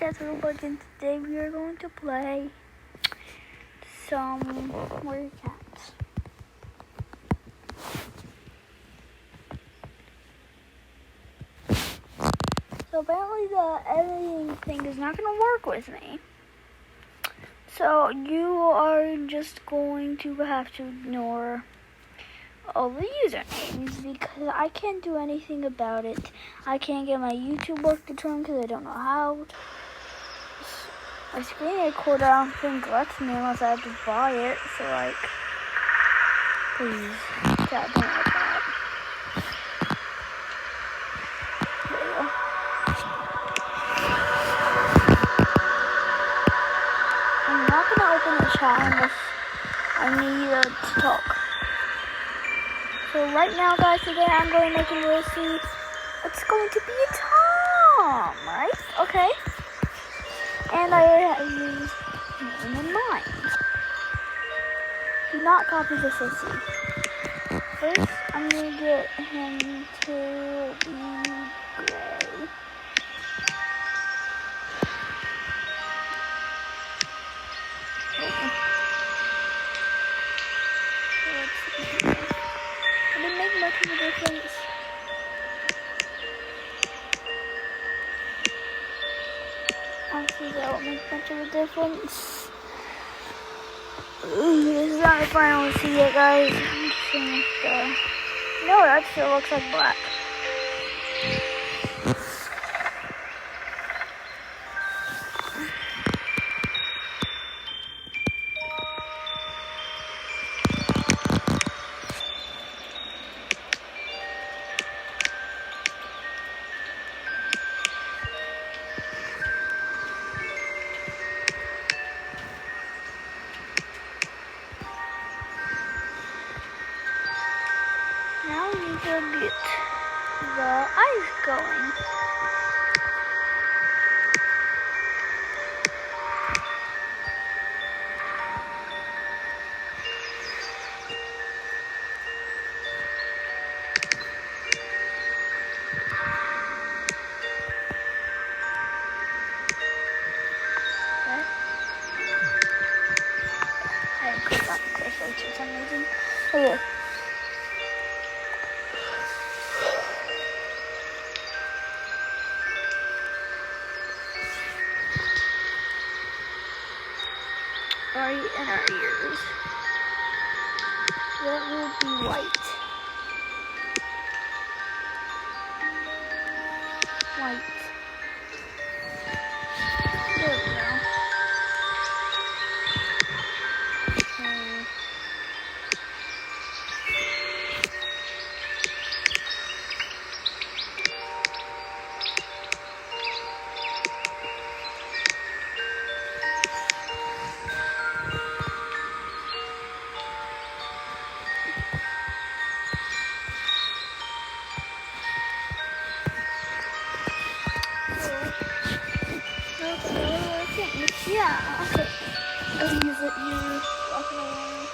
That's Roblox, and today we are going to play some Warrior Cats. So apparently the editing thing is not going to work with me. So you are just going to have to ignore all the usernames because I can't do anything about it. I can't get my YouTube work to turn because I don't know how. My screen recorder, I don't think lets me unless I have to buy it. So like, please, chat, don't like that. There you go. I'm not gonna open the chat unless I need to talk. So right now, guys, today I'm going to make a recipe. It's going to be a Tom, right? Okay. And I already have his name in mind. Do not copy this recipe. First, I'm going to get him to be gray. It didn't make much of a difference. Honestly, that won't make much of a difference. This is not the final receipt yet, guys. I'm just finished. No, that still looks like black. Now we need to get the eyes going. Okay. I clicked on cursor for some reason. Okay. Right in our ears. That will be white. White. There we go. Okay. Yeah, okay. I'll use it here. Walking along.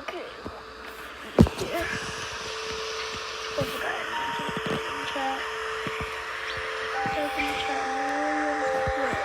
Okay. Yeah. I forgot I mentioned open chat. Open chat real quick.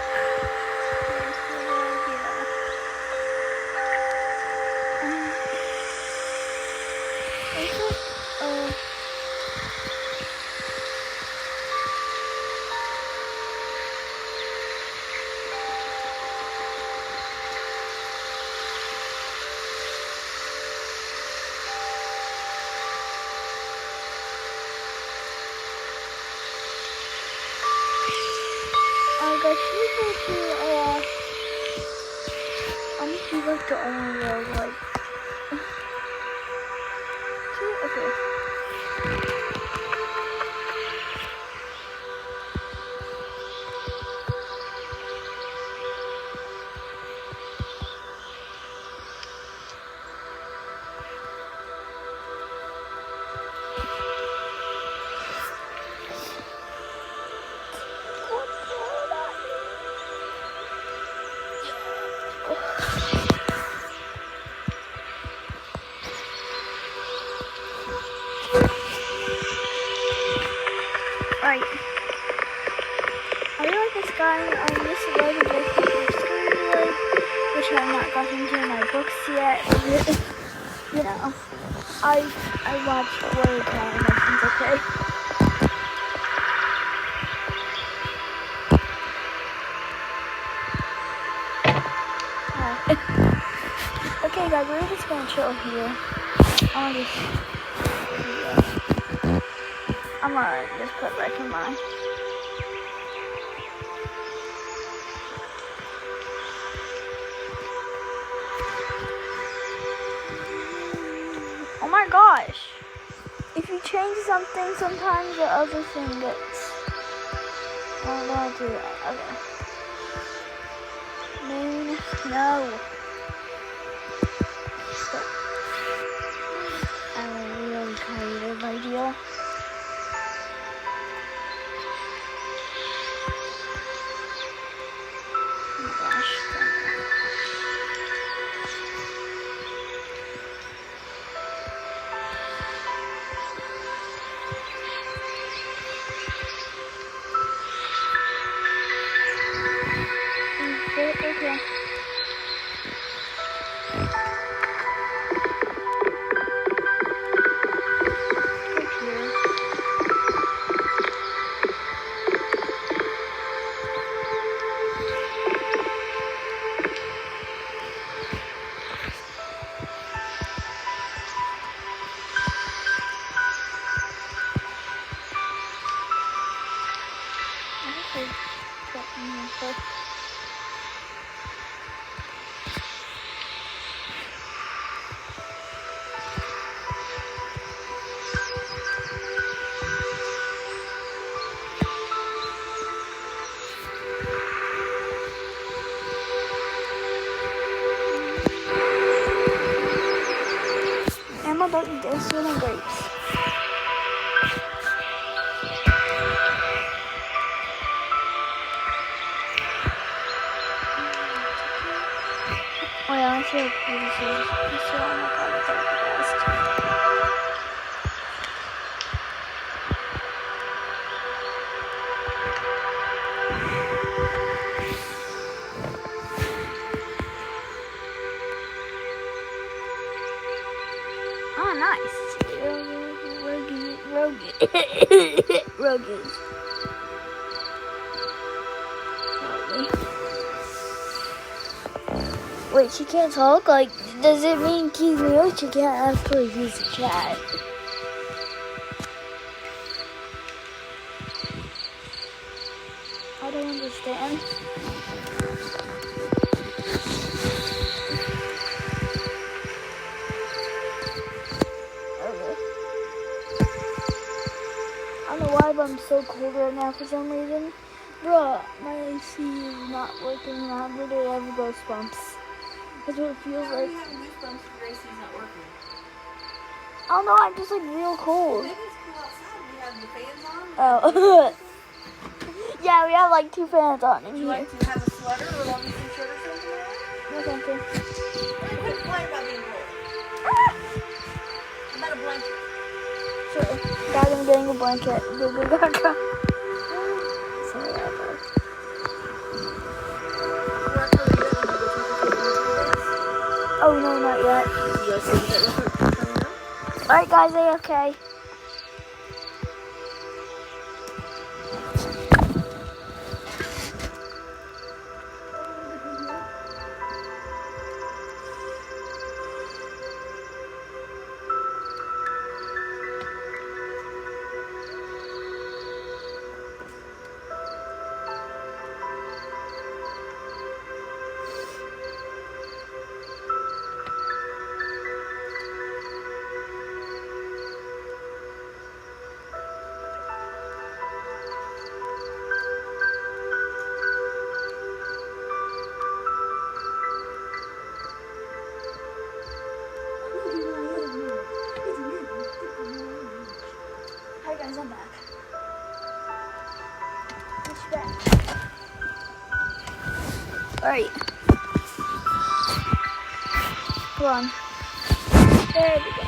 Guys, should we go to, I'm gonna do like the only road, like, okay. Alright. I really like this guy on this road of Screenwood, which I have not gotten into my books yet. You know, I watched way more animations, okay? Okay guys, we're just gonna chill here. I'm gonna just put back in mine. Oh my gosh! If you change something, sometimes the other thing gets... I'm gonna do that. Okay. Moon, no. I'm really creative idea. Okay. Emma don't eat this one grapes. Oh yeah, let's see what this is. Let's see, oh my god, it's like the best. Oh, nice. Rogies. Wait, she can't talk? Like, does it mean Kiwi she can't actually use the chat? I don't understand. I don't know why, but I'm so cold right now for some reason. Bruh, my AC is not working and I literally have goosebumps. That's what it feels like. You have goosebumps if your AC's not working. I don't know, I'm just like real cold. Maybe it's cool outside. We have the fans on. Oh. Yeah, we have like 2 fans on in Would you here. like to have a sweater or long sleeve shirt or something like that? No, thank you. Quit complaining about being cold. blanket. Goo goo gaga. So whatever. Oh no, not yet. Alright guys, okay. Hi guys, I'm back. Alright. Come on. There we go.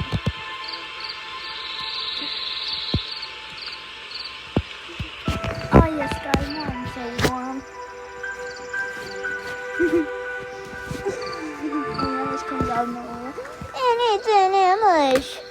Oh yes guys, now I'm so warm. And now this comes out in the oil. And it's in English.